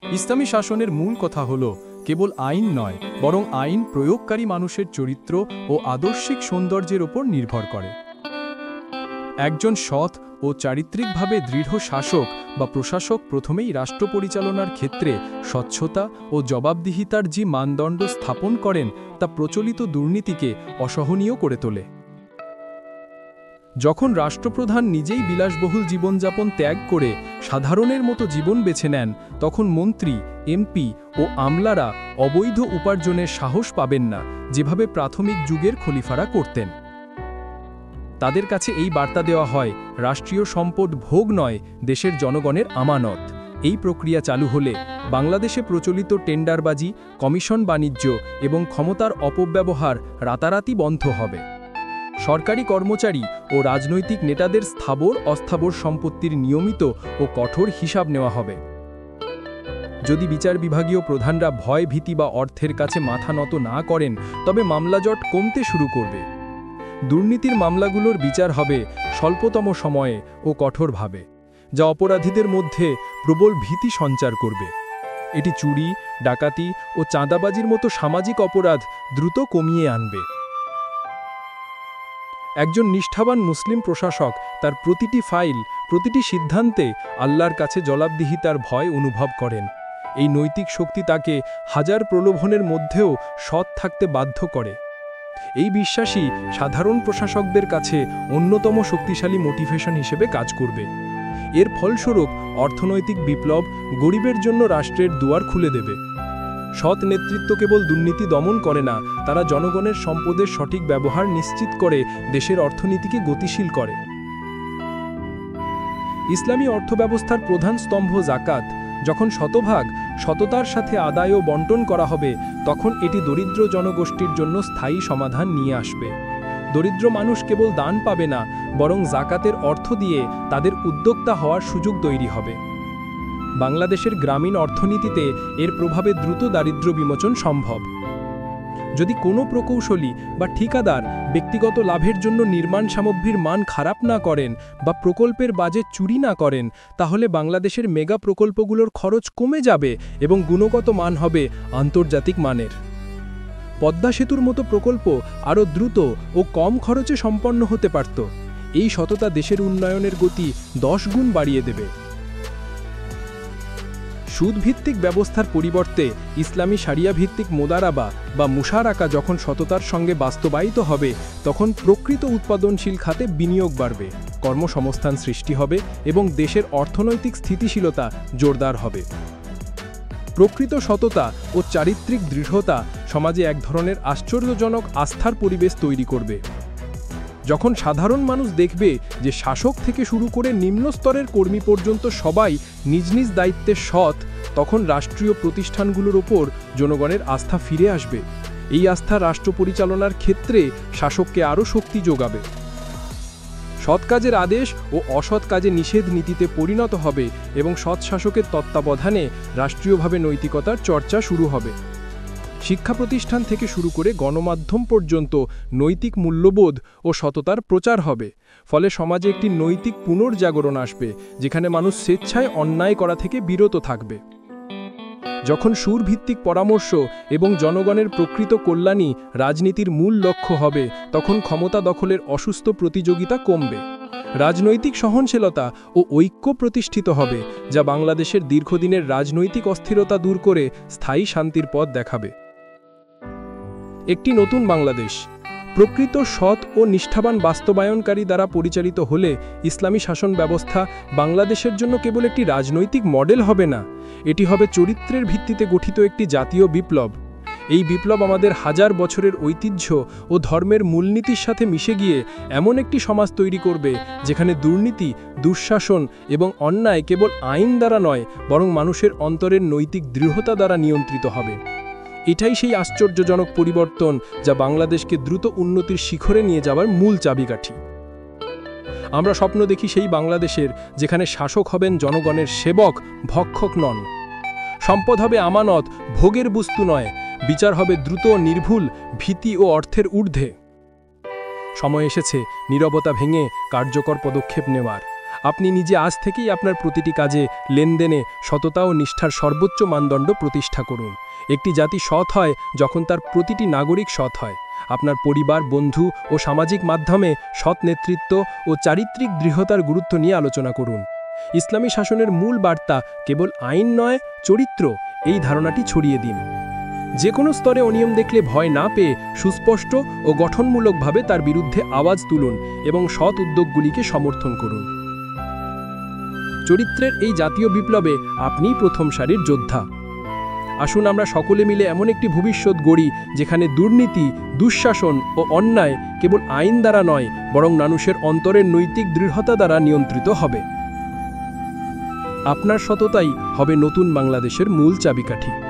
ইসলামী শাসনের মূল কথা হল কেবল আইন নয়, বরং আইন প্রয়োগকারী মানুষের চরিত্র ও আদর্শিক সৌন্দর্যের ওপর নির্ভর করে। একজন সৎ ও চারিত্রিকভাবে দৃঢ় শাসক বা প্রশাসক প্রথমেই রাষ্ট্র পরিচালনার ক্ষেত্রে স্বচ্ছতা ও জবাবদিহিতার যে মানদণ্ড স্থাপন করেন তা প্রচলিত দুর্নীতিকে অসহনীয় করে তোলে। যখন রাষ্ট্রপ্রধান নিজেই বিলাসবহুল জীবনযাপন ত্যাগ করে সাধারণের মতো জীবন বেছে নেন, তখন মন্ত্রী, এমপি ও আমলারা অবৈধ উপার্জনের সাহস পাবেন না, যেভাবে প্রাথমিক যুগের খলিফারা করতেন। তাদের কাছে এই বার্তা দেওয়া হয়, রাষ্ট্রীয় সম্পদ ভোগ নয়, দেশের জনগণের আমানত। এই প্রক্রিয়া চালু হলে বাংলাদেশে প্রচলিত টেন্ডারবাজি, কমিশন বাণিজ্য এবং ক্ষমতার অপব্যবহার রাতারাতি বন্ধ হবে। সরকারি কর্মচারী ও রাজনৈতিক নেতাদের স্থাবর অস্থাবর সম্পত্তির নিয়মিত ও কঠোর হিসাব নেওয়া হবে। যদি বিচার বিভাগীয় প্রধানরা ভয়, ভীতি বা অর্থের কাছে মাথা নত না করেন, তবে মামলাজট কমতে শুরু করবে। দুর্নীতির মামলাগুলোর বিচার হবে স্বল্পতম সময়ে ও কঠোরভাবে, যা অপরাধীদের মধ্যে প্রবল ভীতি সঞ্চার করবে। এটি চুরি, ডাকাতি ও চাঁদাবাজির মতো সামাজিক অপরাধ দ্রুত কমিয়ে আনবে। একজন নিষ্ঠাবান মুসলিম প্রশাসক তার প্রতিটি ফাইল, প্রতিটি সিদ্ধান্তে আল্লাহর কাছে জবাবদিহিতার ভয় অনুভব করেন। এই নৈতিক শক্তি তাকে হাজার প্রলোভনের মধ্যেও সৎ থাকতে বাধ্য করে। এই বিশ্বাসই সাধারণ প্রশাসকদের কাছে অন্যতম শক্তিশালী মোটিভেশন হিসেবে কাজ করবে। এর ফলস্বরূপ অর্থনৈতিক বিপ্লব গরিবের জন্য রাষ্ট্রের দুয়ার খুলে দেবে। সৎ নেতৃত্ব কেবল দুর্নীতি দমন করে না, তারা জনগণের সম্পদের সঠিক ব্যবহার নিশ্চিত করে দেশের অর্থনীতিকে গতিশীল করে। ইসলামী অর্থব্যবস্থার প্রধান স্তম্ভ যাকাত যখন শতভাগ সততার সাথে আদায় ও বন্টন করা হবে, তখন এটি দরিদ্র জনগোষ্ঠীর জন্য স্থায়ী সমাধান নিয়ে আসবে। দরিদ্র মানুষ কেবল দান পাবে না, বরং যাকাতের অর্থ দিয়ে তাদের উদ্যোক্তা হওয়ার সুযোগ তৈরি হবে। বাংলাদেশের গ্রামীণ অর্থনীতিতে এর প্রভাবে দ্রুত দারিদ্র্য বিমোচন সম্ভব। যদি কোনো প্রকৌশলী বা ঠিকাদার ব্যক্তিগত লাভের জন্য নির্মাণ সামগ্রীর মান খারাপ না করেন বা প্রকল্পের বাজেট চুরি না করেন, তাহলে বাংলাদেশের মেগা প্রকল্পগুলোর খরচ কমে যাবে এবং গুণগত মান হবে আন্তর্জাতিক মানের। পদ্মা সেতুর মতো প্রকল্প আরও দ্রুত ও কম খরচে সম্পন্ন হতে পারত। এই সততা দেশের উন্নয়নের গতি 10 গুণ বাড়িয়ে দেবে। সুদভিত্তিক ব্যবস্থার পরিবর্তে ইসলামী শারিয়া ভিত্তিক মোদারাবা বা মুশারাকা যখন সততার সঙ্গে বাস্তবায়িত হবে, তখন প্রকৃত উৎপাদনশীল খাতে বিনিয়োগ বাড়বে, কর্মসংস্থান সৃষ্টি হবে এবং দেশের অর্থনৈতিক স্থিতিশীলতা জোরদার হবে। প্রকৃত সততা ও চারিত্রিক দৃঢ়তা সমাজে এক ধরনের আশ্চর্যজনক আস্থার পরিবেশ তৈরি করবে। যখন সাধারণ মানুষ দেখবে যে শাসক থেকে শুরু করে নিম্ন স্তরের কর্মী পর্যন্ত সবাই নিজ নিজ দায়িত্বে সৎ, তখন রাষ্ট্রীয় প্রতিষ্ঠানগুলোর ওপর জনগণের আস্থা ফিরে আসবে। এই আস্থা রাষ্ট্র পরিচালনার ক্ষেত্রে শাসককে আরও শক্তি যোগাবে। সৎ কাজের আদেশ ও অসৎ কাজে নিষেধ নীতিতে পরিণত হবে এবং সৎ শাসকের তত্ত্বাবধানে রাষ্ট্রীয়ভাবে নৈতিকতার চর্চা শুরু হবে। শিক্ষা প্রতিষ্ঠান থেকে শুরু করে গণমাধ্যম পর্যন্ত নৈতিক মূল্যবোধ ও সততার প্রচার হবে। ফলে সমাজে একটি নৈতিক পুনর্জাগরণ আসবে, যেখানে মানুষ স্বেচ্ছায় অন্যায় করা থেকে বিরত থাকবে। যখন সুরভিত্তিক পরামর্শ এবং জনগণের প্রকৃত কল্যাণই রাজনীতির মূল লক্ষ্য হবে, তখন ক্ষমতা দখলের অসুস্থ প্রতিযোগিতা কমবে। রাজনৈতিক সহনশীলতা ও ঐক্য প্রতিষ্ঠিত হবে, যা বাংলাদেশের দীর্ঘদিনের রাজনৈতিক অস্থিরতা দূর করে স্থায়ী শান্তির পথ দেখাবে। একটি নতুন বাংলাদেশ প্রকৃত সৎ ও নিষ্ঠাবান বাস্তবায়নকারী দ্বারা পরিচালিত হলে ইসলামী শাসন ব্যবস্থা বাংলাদেশের জন্য কেবল একটি রাজনৈতিক মডেল হবে না, এটি হবে চরিত্রের ভিত্তিতে গঠিত একটি জাতীয় বিপ্লব। এই বিপ্লব আমাদের হাজার বছরের ঐতিহ্য ও ধর্মের মূলনীতির সাথে মিশে গিয়ে এমন একটি সমাজ তৈরি করবে, যেখানে দুর্নীতি, দুঃশাসন এবং অন্যায় কেবল আইন দ্বারা নয়, বরং মানুষের অন্তরের নৈতিক দৃঢ়তা দ্বারা নিয়ন্ত্রিত হবে। এটাই সেই আশ্চর্যজনক পরিবর্তন যা বাংলাদেশকে দ্রুত উন্নতির শিখরে নিয়ে যাওয়ার মূল চাবিকাঠি। আমরা স্বপ্ন দেখি সেই বাংলাদেশের, যেখানে শাসক হবেন জনগণের সেবক, ভক্ষক নন। সম্পদ হবে আমানত, ভোগের বস্তু নয়। বিচার হবে দ্রুত, নির্ভুল, ভীতি ও অর্থের ঊর্ধ্বে। সময় এসেছে নীরবতা ভেঙে কার্যকর পদক্ষেপ নেওয়ার। আপনি নিজে আজ থেকেই আপনার প্রতিটি কাজে, লেনদেনে সততা ও নিষ্ঠার সর্বোচ্চ মানদণ্ড প্রতিষ্ঠা করুন। একটি জাতি সৎ হয় যখন তার প্রতিটি নাগরিক সৎ হয়। আপনার পরিবার, বন্ধু ও সামাজিক মাধ্যমে সৎ নেতৃত্ব ও চারিত্রিক দৃঢ়তার গুরুত্ব নিয়ে আলোচনা করুন। ইসলামী শাসনের মূল বার্তা কেবল আইন নয়, চরিত্র, এই ধারণাটি ছড়িয়ে দিন। যে কোনো স্তরে অনিয়ম দেখলে ভয় না পেয়ে সুস্পষ্ট ও গঠনমূলকভাবে তার বিরুদ্ধে আওয়াজ তুলুন এবং সৎ উদ্যোগগুলিকে সমর্থন করুন। চরিত্রের এই জাতীয় বিপ্লবে আপনিই প্রথম সারির যোদ্ধা। আসুন আমরা সকলে মিলে এমন একটি ভবিষ্যৎ গড়ি যেখানে দুর্নীতি, দুঃশাসন ও অন্যায় কেবল আইন দ্বারা নয়, বরং মানুষের অন্তরের নৈতিক দৃঢ়তা দ্বারা নিয়ন্ত্রিত হবে। আপনার সততাই হবে নতুন বাংলাদেশের মূল চাবিকাঠি।